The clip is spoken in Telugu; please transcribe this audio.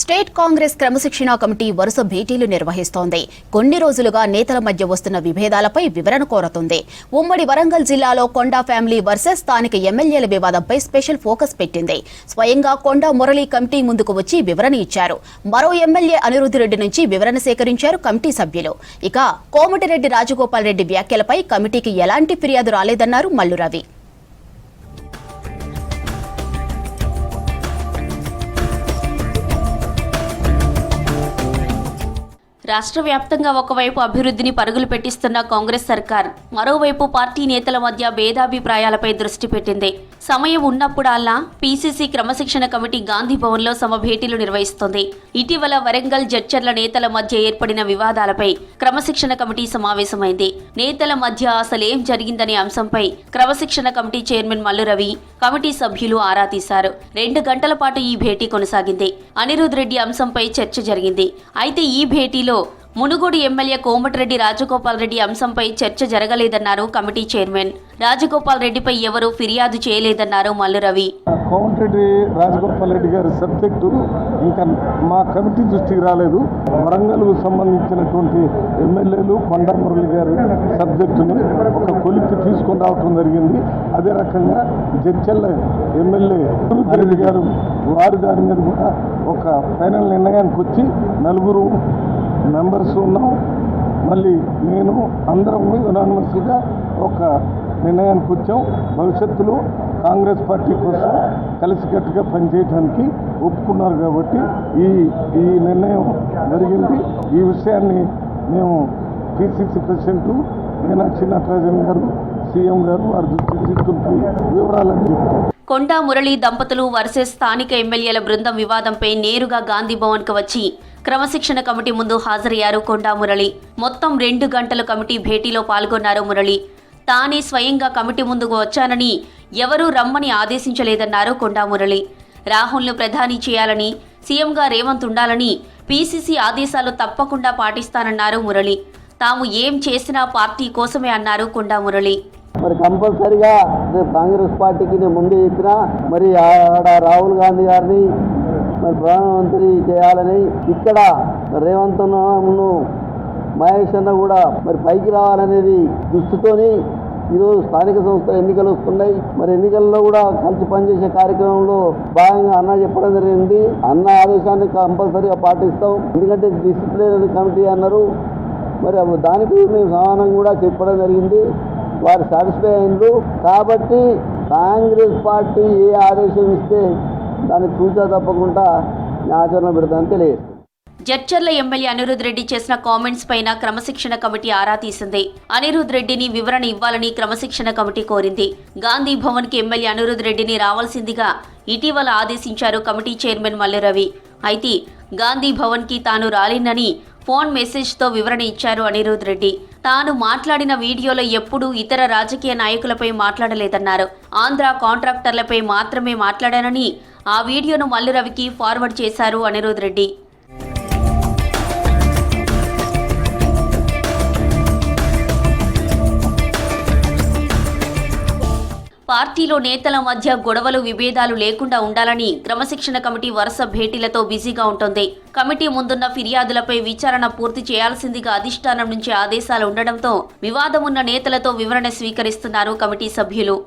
స్టేట్ కాంగ్రెస్ క్రమశిక్షణ కమిటీ వరుస భేటీలు నిర్వహిస్తోంది. కొన్ని రోజులుగా నేతల మధ్య వస్తున్న విభేదాలపై వివరణ కోరుతుంది. ఉమ్మడి వరంగల్ జిల్లాలో కొండా ఫ్యామిలీ వర్సెస్ స్థానిక ఎమ్మెల్యేల వివాదంపై స్పెషల్ ఫోకస్ పెట్టింది. స్వయంగా కొండా మురళి కమిటీ ముందుకు వచ్చి వివరణ ఇచ్చారు. మరో ఎమ్మెల్యే అనిరుద్ధ్ రెడ్డి నుంచి వివరణ సేకరించారు కమిటీ సభ్యులు. ఇక కోమటిరెడ్డి రాజగోపాల్ రెడ్డి వ్యాఖ్యలపై కమిటీకి ఎలాంటి ఫిర్యాదు రాలేదన్నారు మల్లు రవి. రాష్ట్ర వ్యాప్తంగా ఒకవైపు అభివృద్ధిని పరుగులు పెట్టిస్తున్న కాంగ్రెస్ సర్కార్ మరోవైపు పార్టీ నేతల మధ్య భేదాభిప్రాయాలపై దృష్టి పెట్టింది. సమయం ఉన్నప్పుడల్లా పీసీసీ క్రమశిక్షణ కమిటీ గాంధీ భవన్లో సమ భేటీలు నిర్వహిస్తోంది. ఇటీవల వరంగల్ జడ్చర్ల నేతల మధ్య ఏర్పడిన వివాదాలపై క్రమశిక్షణ కమిటీ సమావేశమైంది. నేతల మధ్య అసలేం జరిగిందనే అంశంపై క్రమశిక్షణ committee chairman Mallu Ravi, committee సభ్యులు ఆరా తీశారు. 2 గంటల పాటు ఈ భేటీ కొనసాగింది. అనిరుద్ధ్ రెడ్డి అంశంపై చర్చ జరిగింది. అయితే ఈ భేటీలో మునుగోడు ఎమ్మెల్యే కోమటిరెడ్డి రాజగోపాల్ రెడ్డి అంశంపై చర్చ జరగలేదన్నారు కమిటీ చైర్మన్. రాజగోపాల్ రెడ్డిపై ఎవరూ ఫిర్యాదు చేయలేదన్నారు మల్లు రవి. కోమటిరెడ్డి రాజగోపాల్ రెడ్డి గారి సబ్జెక్టు ఇంకా మా కమిటీ దృష్టికి రాలేదు. వరంగల్కు సంబంధించినటువంటి ఎమ్మెల్యేలు కొండా మురళి గారి సబ్జెక్టుని ఒక కొలిక్కి తీసుకొని రావటం జరిగింది. అదే రకంగా జడ్చర్ల ఎమ్మెల్యే అనిరుద్ధ్ రెడ్డి గారు వారి దాని మీద కూడా ఒక ఫైనల్ నిర్ణయానికి వచ్చి 4 మెంబర్స్ ఉన్నాం. మళ్ళీ నేను అందరం యునానిమస్గా ఒక నిర్ణయానికి వచ్చాం. భవిష్యత్తులో కాంగ్రెస్ పార్టీ కోసం కలిసికట్టుగా పనిచేయడానికి ఒప్పుకున్నారు కాబట్టి ఈ నిర్ణయం జరిగింది. ఈ విషయాన్ని మేము పిసిసి ప్రెసిడెంట్ మీనాక్షి నటరాజన్ గారు, సీఎం గారు వారి దృష్టికి తీసుకుని వివరాలని చెప్తాం. కొండా మురళి దంపతులు వర్సెస్ స్థానిక ఎమ్మెల్యేల బృందం వివాదంపై నేరుగా గాంధీ భవన్కు వచ్చి క్రమశిక్షణ కమిటీ ముందు హాజరయ్యారు కొండా మురళి. మొత్తం 2 గంటల కమిటీ భేటీలో పాల్గొన్నారు మురళి. తానే స్వయంగా కమిటీ ముందుకు వచ్చానని ఎవరూ రమ్మని ఆదేశించలేదన్నారు కొండా మురళి. రాహుల్ను ప్రధాని చేయాలని, సీఎంగా రేవంత్ ఉండాలని పీసీసీ ఆదేశాలు తప్పకుండా పాటిస్తానన్నారు మురళి. తాము ఏం చేసినా పార్టీ కోసమే అన్నారు కొండా మురళి. మరి కంపల్సరిగా రేపు కాంగ్రెస్ పార్టీకి నేను ముందే చెప్పినా, మరి ఆడ రాహుల్ గాంధీ గారిని మరి ప్రధానమంత్రి చేయాలని, ఇక్కడ రేవంత్ మహేష్ అన్న కూడా మరి పైకి రావాలనేది దృష్టితోని ఈరోజు స్థానిక సంస్థల ఎన్నికలు వస్తున్నాయి. మరి ఎన్నికల్లో కూడా కలిసి పనిచేసే కార్యక్రమంలో భాగంగా అన్న చెప్పడం జరిగింది. అన్న ఆదేశాన్ని కంపల్సరీగా పాటిస్తాం. ఎందుకంటే డిసిప్లినరీ కమిటీ అన్నారు. మరి దానికి మేము సమానం కూడా చెప్పడం జరిగింది. వారు సాటిస్ఫై అయినరు. కాబట్టి కాంగ్రెస్ పార్టీ ఏ ఆదేశం ఇస్తే దాన్ని తూచా తప్పకుండా ఆచరణ పెడతామని తెలియదు. జడ్చర్ల ఎమ్మెల్యే అనిరుద్ధ్ రెడ్డి చేసిన కామెంట్స్ పైన క్రమశిక్షణ కమిటీ ఆరా తీసింది. అనిరుద్ధ్ రెడ్డిని వివరణ ఇవ్వాలని క్రమశిక్షణ కమిటీ కోరింది. గాంధీ భవన్ కి ఎమ్మెల్యే అనిరుద్ధ్ రెడ్డిని రావాల్సిందిగా ఇటీవల ఆదేశించారు కమిటీ చైర్మన్ మల్లు రవి. అయితే గాంధీ భవన్ కి తాను రాలేనని ఫోన్ మెసేజ్తో వివరణ ఇచ్చారు అనిరుద్ధ్ రెడ్డి. తాను మాట్లాడిన వీడియోలో ఎప్పుడూ ఇతర రాజకీయ నాయకులపై మాట్లాడలేదన్నారు. ఆంధ్ర కాంట్రాక్టర్లపై మాత్రమే మాట్లాడానని ఆ వీడియోను మల్లు రవికి ఫార్వర్డ్ చేశారు అనిరుద్ధ్ రెడ్డి. పార్టీలో నేతల మధ్య గొడవలు విభేదాలు లేకుండా ఉండాలని క్రమశిక్షణ కమిటీ వరుస భేటీలతో బిజీగా ఉంటుంది. కమిటీ ముందున్న ఫిర్యాదులపై విచారణ పూర్తి చేయాల్సిందిగా అధిష్టానం నుంచి ఆదేశాలు ఉండడంతో వివాదమున్న నేతలతో వివరణ స్వీకరిస్తున్నారు కమిటీ సభ్యులు.